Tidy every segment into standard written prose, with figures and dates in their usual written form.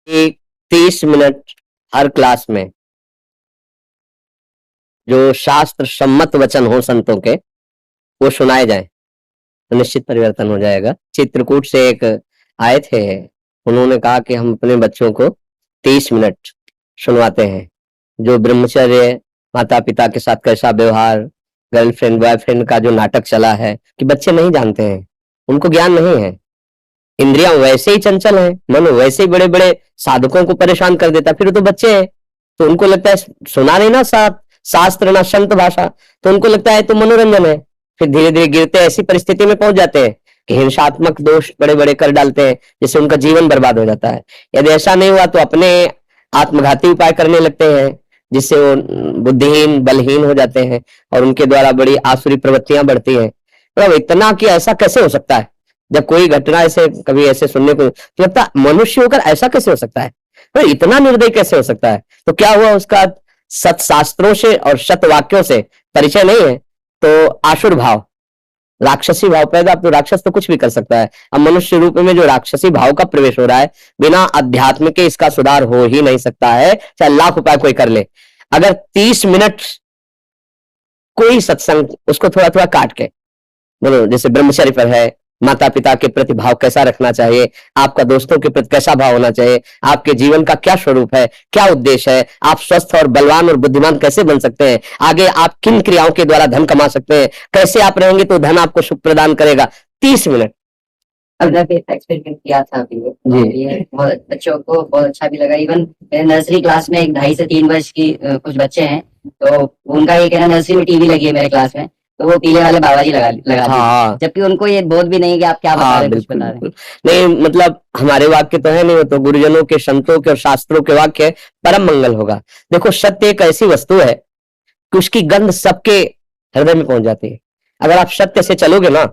कि 30 मिनट हर क्लास में जो शास्त्र सम्मत वचन हो संतों के वो सुनाए जाए तो निश्चित परिवर्तन हो जाएगा। चित्रकूट से एक आए थे, उन्होंने कहा कि हम अपने बच्चों को 30 मिनट सुनवाते हैं, जो ब्रह्मचर्य, माता पिता के साथ कैसा व्यवहार, गर्लफ्रेंड बॉयफ्रेंड का जो नाटक चला है कि बच्चे नहीं जानते हैं, उनको ज्ञान नहीं है, इंद्रियां वैसे ही चंचल हैं, मन वैसे ही बड़े बड़े साधकों को परेशान कर देता, फिर तो बच्चे हैं तो उनको लगता है सुना नहीं ना शास्त्र ना संत भाषा, तो उनको लगता है तो मनोरंजन है। फिर धीरे धीरे गिरते ऐसी परिस्थिति में पहुंच जाते हैं कि हिंसात्मक दोष बड़े बड़े कर डालते हैं, जिससे उनका जीवन बर्बाद हो जाता है। यदि ऐसा नहीं हुआ तो अपने आत्मघाती उपाय करने लगते हैं, जिससे वो बुद्धिहीन बलहीन हो जाते हैं और उनके द्वारा बड़ी आसुरी प्रवृत्तियां बढ़ती हैं। मतलब इतना कि ऐसा कैसे हो सकता है, जब कोई घटना ऐसे कभी ऐसे सुनने को लगता है मनुष्य होकर ऐसा कैसे हो सकता है, तो इतना निर्दयी कैसे हो सकता है। तो क्या हुआ, उसका सत्शास्त्रों से और सत वाक्यों से परिचय नहीं है, तो आसुर भाव, राक्षसी भाव पैदा, तो राक्षस तो कुछ भी कर सकता है। अब मनुष्य रूप में जो राक्षसी भाव का प्रवेश हो रहा है, बिना अध्यात्म के इसका सुधार हो ही नहीं सकता है, चाहे लाख उपाय कोई कर ले। अगर 30 मिनट कोई सत्संग उसको थोड़ा थोड़ा काट के बोलो, जैसे ब्रह्मचर्य पर है, माता पिता के प्रति भाव कैसा रखना चाहिए, आपका दोस्तों के प्रति कैसा भाव होना चाहिए, आपके जीवन का क्या स्वरूप है, क्या उद्देश्य है, आप स्वस्थ और बलवान और बुद्धिमान कैसे बन सकते हैं, आगे आप किन क्रियाओं के द्वारा धन कमा सकते हैं, कैसे आप रहेंगे तो धन आपको सुख प्रदान करेगा। 30 मिनट एक्सपेरिमेंट किया था अभी ये बहुत बच्चों को बहुत अच्छा भी लगा। इवन नर्सरी क्लास में 2.5 से 3 वर्ष की कुछ बच्चे हैं, तो उनका ये कहना नर्सरी में टीवी लगी है मेरे क्लास में, तो वो पीले वाले बाबा जी लगा हाँ, जबकि उनको ये बोध भी नहीं कि आप क्या बता रहे हैं, कुछ बता रहे हैं। नहीं, मतलब हमारे वाक्य तो है नहीं, वो तो गुरुजनों के, संतों के और शास्त्रों के वाक्य, परम मंगल होगा। देखो, सत्य एक ऐसी वस्तु है कि उसकी गंध सबके हृदय में पहुंच जाती है। अगर आप सत्य से चलोगे ना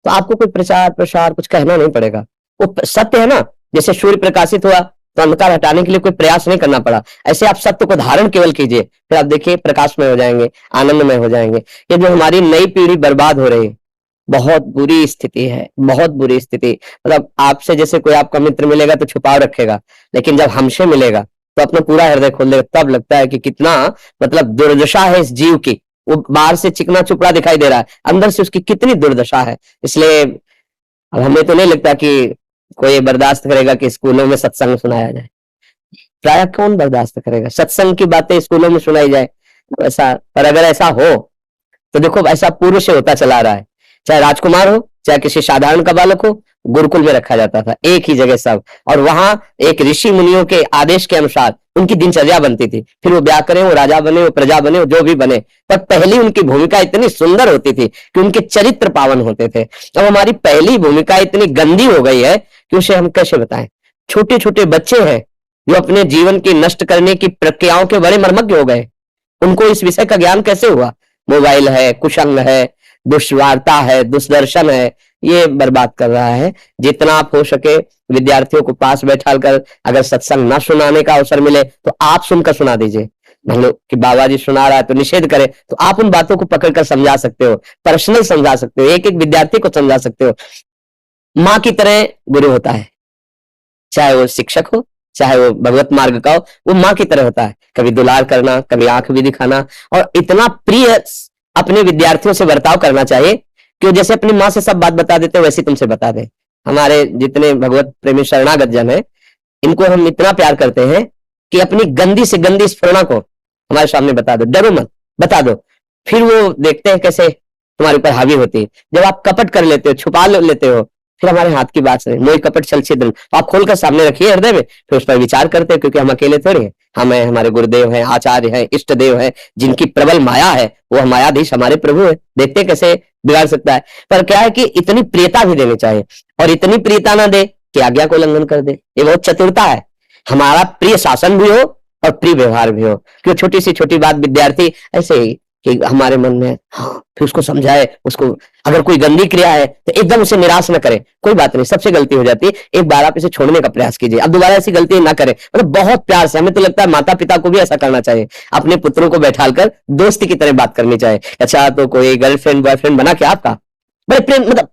तो आपको कोई प्रचार प्रसार कुछ कहना नहीं पड़ेगा, वो सत्य है ना। जैसे सूर्य प्रकाशित हुआ तो अंधकार हटाने के लिए कोई प्रयास नहीं करना पड़ा, ऐसे आप सत्य को धारण केवल कीजिए, फिर आप देखिए प्रकाश में हो जाएंगे, आनंद में हो जाएंगे। ये जो हमारी नई पीढ़ी बर्बाद हो रही है, बहुत बुरी स्थिति है, बहुत बुरी स्थिति। मतलब आपसे जैसे कोई आपका मित्र मिलेगा तो छुपाव रखेगा, लेकिन जब हमसे मिलेगा तो अपना पूरा हृदय खोल देगा, तब लगता है कि कितना मतलब दुर्दशा है इस जीव की। वो बाहर से चिकना चुपड़ा दिखाई दे रहा है, अंदर से उसकी कितनी दुर्दशा है। इसलिए अब हमें तो नहीं लगता कि कोई बर्दाश्त करेगा कि स्कूलों में सत्संग सुनाया जाए। प्राय कौन बर्दाश्त करेगा सत्संग की बातें स्कूलों में सुनाई जाए, तो ऐसा। पर अगर ऐसा हो तो देखो, ऐसा पूर्व से होता चला रहा है, चाहे राजकुमार हो चाहे किसी साधारण का बालक हो, गुरुकुल में रखा जाता था, एक ही जगह सब, और वहां एक ऋषि मुनियों के आदेश के अनुसार उनकी दिनचर्या बनती थी। फिर वो ब्याह करें, वो राजा बने, वो प्रजा बने, वो जो भी बने, पर पहली उनकी भूमिका इतनी सुंदर होती थी कि उनके चरित्र पावन होते थे। अब हमारी पहली भूमिका इतनी गंदी हो गई है कि उसे हम कैसे बताएं। छोटे छोटे बच्चे हैं जो अपने जीवन की नष्ट करने की प्रक्रियाओं के बड़े मर्मज्ञ हो गए, उनको इस विषय का ज्ञान कैसे हुआ। मोबाइल है, कुसंग है, दुष्वार्ता है, दुष्दर्शन है, ये बर्बाद कर रहा है। जितना आप हो सके विद्यार्थियों को पास बैठाल कर, अगर सत्संग ना सुनाने का अवसर मिले तो आप सुनकर सुना दीजिए। मान लो कि बाबा जी सुना रहा है तो निषेध करे, तो आप उन बातों को पकड़कर समझा सकते हो, पर्सनल समझा सकते हो, एक एक विद्यार्थी को समझा सकते हो। माँ की तरह गुरु होता है, चाहे वो शिक्षक हो चाहे वो भगवत मार्ग का हो, वो माँ की तरह होता है। कभी दुलार करना, कभी आंख भी दिखाना, और इतना प्रिय अपने विद्यार्थियों से बर्ताव करना चाहिए कि वो जैसे अपनी माँ से सब बात बता देते वैसे तुमसे बता दे। हमारे जितने भगवत प्रेमी शरणागत जन है, इनको हम इतना प्यार करते हैं कि अपनी गंदी से गंदी स्फुरणा को हमारे सामने बता दो, डरो मत, बता दो। फिर वो देखते हैं कैसे तुम्हारे ऊपर हावी होती है। जब आप कपट कर लेते हो, छुपा लेते हो, फिर हमारे हाथ की बात सुने, मोई कपट छल छिद्र, तो आप खोलकर सामने रखिए हृदय में, फिर उस पर विचार करते हैं, क्योंकि हम अकेले थोड़ी हैं, हमें हमारे गुरुदेव हैं, आचार्य हैं, इष्ट देव हैं, जिनकी प्रबल माया है, वो मायाधीश हमारे प्रभु है। देखते कैसे बिगाड़ सकता है। पर क्या है कि इतनी प्रियता भी देनी चाहिए, और इतनी प्रियता ना दे कि आज्ञा को उल्लंघन कर दे, ये बहुत चतुरता है। हमारा प्रिय शासन भी हो और प्रिय व्यवहार भी हो। क्यों छोटी सी छोटी बात विद्यार्थी ऐसे ही कि हमारे मन में, हाँ, फिर उसको समझाए, उसको अगर कोई गंदी क्रिया है तो एकदम उसे निराश न करे, कोई बात नहीं, सबसे गलती हो जाती है, एक बार आप इसे छोड़ने का प्रयास कीजिए, अब दोबारा ऐसी गलती ना करें। मतलब बहुत प्यार से, हमें तो लगता है माता पिता को भी ऐसा करना चाहिए, अपने पुत्रों को बैठाकर दोस्ती की तरह बात करनी चाहिए। अच्छा, तो कोई गर्लफ्रेंड बॉयफ्रेंड बना क्या आपका, बड़े प्रेम, मतलब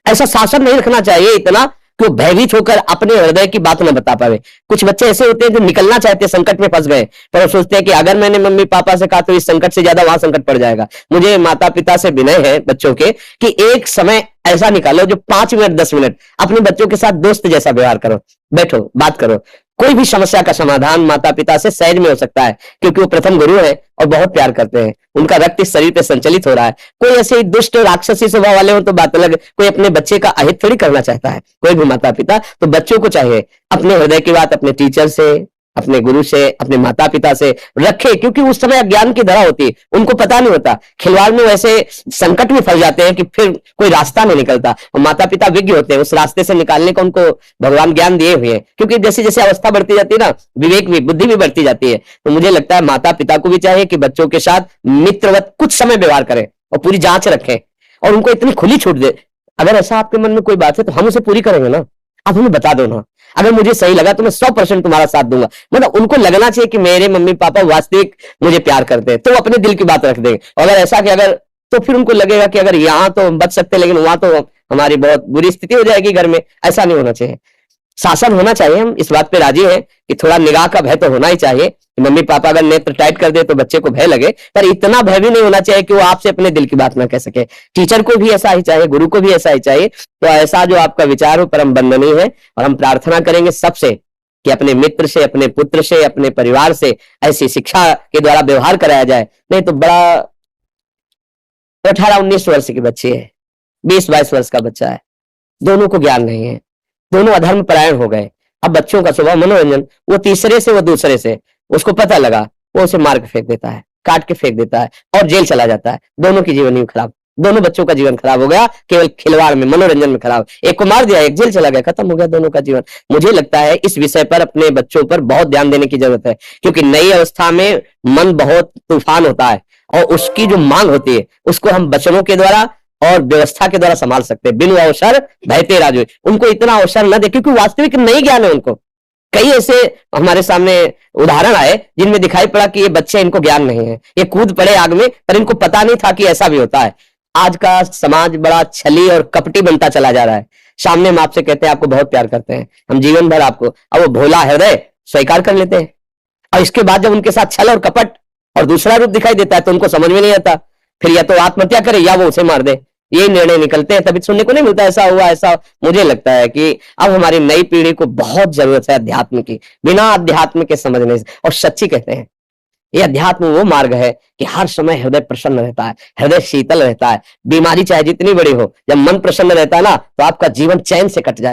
ऐसा शासन नहीं रखना चाहिए इतना कि वो भयभीत होकर अपने हृदय की बात न बता पावे। कुछ बच्चे ऐसे होते हैं जो निकलना चाहते हैं, संकट में फंस गए, पर वो सोचते हैं कि अगर मैंने मम्मी पापा से कहा तो इस संकट से ज्यादा वहां संकट पड़ जाएगा। मुझे माता पिता से विनय है बच्चों के कि एक समय ऐसा निकालो जो 5 मिनट 10 मिनट अपने बच्चों के साथ दोस्त जैसा व्यवहार करो, बैठो बात करो। कोई भी समस्या का समाधान माता पिता से सहज में हो सकता है, क्योंकि वो प्रथम गुरु है और बहुत प्यार करते हैं। उनका रक्त इस शरीर पे संचलित हो रहा है। कोई ऐसे ही दुष्ट राक्षसी स्वभाव वाले हो तो बात अलग, कोई अपने बच्चे का अहित थोड़ी करना चाहता है, कोई भी माता पिता। तो बच्चों को चाहिए अपने हृदय की बात अपने टीचर से, अपने गुरु से, अपने माता पिता से रखे, क्योंकि उस समय अज्ञान की धरा होती है, उनको पता नहीं होता। खिलवाड़ में वैसे संकट में फंस जाते हैं कि फिर कोई रास्ता नहीं निकलता, और माता पिता विज्ञ होते हैं, उस रास्ते से निकालने का उनको भगवान ज्ञान दिए हुए हैं। क्योंकि जैसे जैसे अवस्था बढ़ती जाती है ना, विवेक भी, बुद्धि भी बढ़ती जाती है। तो मुझे लगता है माता पिता को भी चाहिए कि बच्चों के साथ मित्रवत कुछ समय व्यवहार करें और पूरी जांच रखें और उनको इतनी खुली छूट दे। अगर ऐसा आपके मन में कोई बात है तो हम उसे पूरी करेंगे ना, आप हमें बता दो ना। अगर मुझे सही लगा तो मैं 100% तुम्हारा साथ दूंगा। मतलब उनको लगना चाहिए कि मेरे मम्मी पापा वास्तविक मुझे प्यार करते हैं, तो वो अपने दिल की बात रख देंगे। और अगर ऐसा कि अगर, तो फिर उनको लगेगा कि अगर यहाँ तो हम बच सकते लेकिन वहां तो हमारी बहुत बुरी स्थिति हो जाएगी घर में। ऐसा नहीं होना चाहिए, शासन होना चाहिए। हम इस बात पे राजी हैं कि थोड़ा निगाह का भय तो होना ही चाहिए। मम्मी पापा अगर नेत्र टाइट कर दे तो बच्चे को भय लगे, पर इतना भय भी नहीं होना चाहिए कि वो आपसे अपने दिल की बात ना कह सके। टीचर को भी ऐसा ही चाहिए, गुरु को भी ऐसा ही चाहिए। तो ऐसा जो आपका विचार हो परम वंदनीय है, और हम प्रार्थना करेंगे सबसे कि अपने मित्र से, अपने पुत्र से, अपने परिवार से ऐसी शिक्षा के द्वारा व्यवहार कराया जाए। नहीं तो बड़ा 18-19 वर्ष की बच्ची है, 20-22 वर्ष का बच्चा है, दोनों को ज्ञान नहीं है, दोनों अधर्म परायण हो गए। अब बच्चों का स्वभाव मनोरंजन, वो तीसरे से वो दूसरे से, उसको पता लगा, वो उसे मार के फेंक देता है, काट के फेंक देता है और जेल चला जाता है। दोनों की जीवन ही खराब, दोनों बच्चों का जीवन खराब हो गया, केवल खिलवाड़ में, मनोरंजन में खराब। एक को मार दिया, एक जेल चला गया, खत्म हो गया दोनों का जीवन। मुझे लगता है इस विषय पर अपने बच्चों पर बहुत ध्यान देने की जरूरत है, क्योंकि नई अवस्था में मन बहुत तूफान होता है और उसकी जो मांग होती है उसको हम वचनों के द्वारा और व्यवस्था के द्वारा संभाल सकते हैं। बिनु अवसर भयते राजू, उनको इतना अवसर न दे, क्योंकि वास्तविक नहीं ज्ञान है उनको। कई ऐसे हमारे सामने उदाहरण आए जिनमें दिखाई पड़ा कि ये बच्चे, इनको ज्ञान नहीं है, ये कूद पड़े आग में, पर इनको पता नहीं था कि ऐसा भी होता है। आज का समाज बड़ा छली और कपटी बनता चला जा रहा है। सामने हम आपसे कहते हैं आपको बहुत प्यार करते हैं, हम जीवन भर आपको, अब वो भोला हृदय स्वीकार कर लेते हैं, और इसके बाद जब उनके साथ छल और कपट और दूसरा रूप दिखाई देता है तो उनको समझ में नहीं आता, फिर या तो आत्महत्या करे या वो उसे मार दे। ये निर्णय निकलते हैं, तभी सुनने को नहीं मिलता ऐसा हुआ ऐसा। मुझे लगता है कि अब हमारी नई पीढ़ी को बहुत जरूरत है अध्यात्म की, बिना अध्यात्म के समझने से। और सच्ची कहते हैं ये अध्यात्म वो मार्ग है कि हर समय हृदय प्रसन्न रहता है, हृदय शीतल रहता है। बीमारी चाहे जितनी बड़ी हो, जब मन प्रसन्न रहता है ना तो आपका जीवन चैन से कट जाए।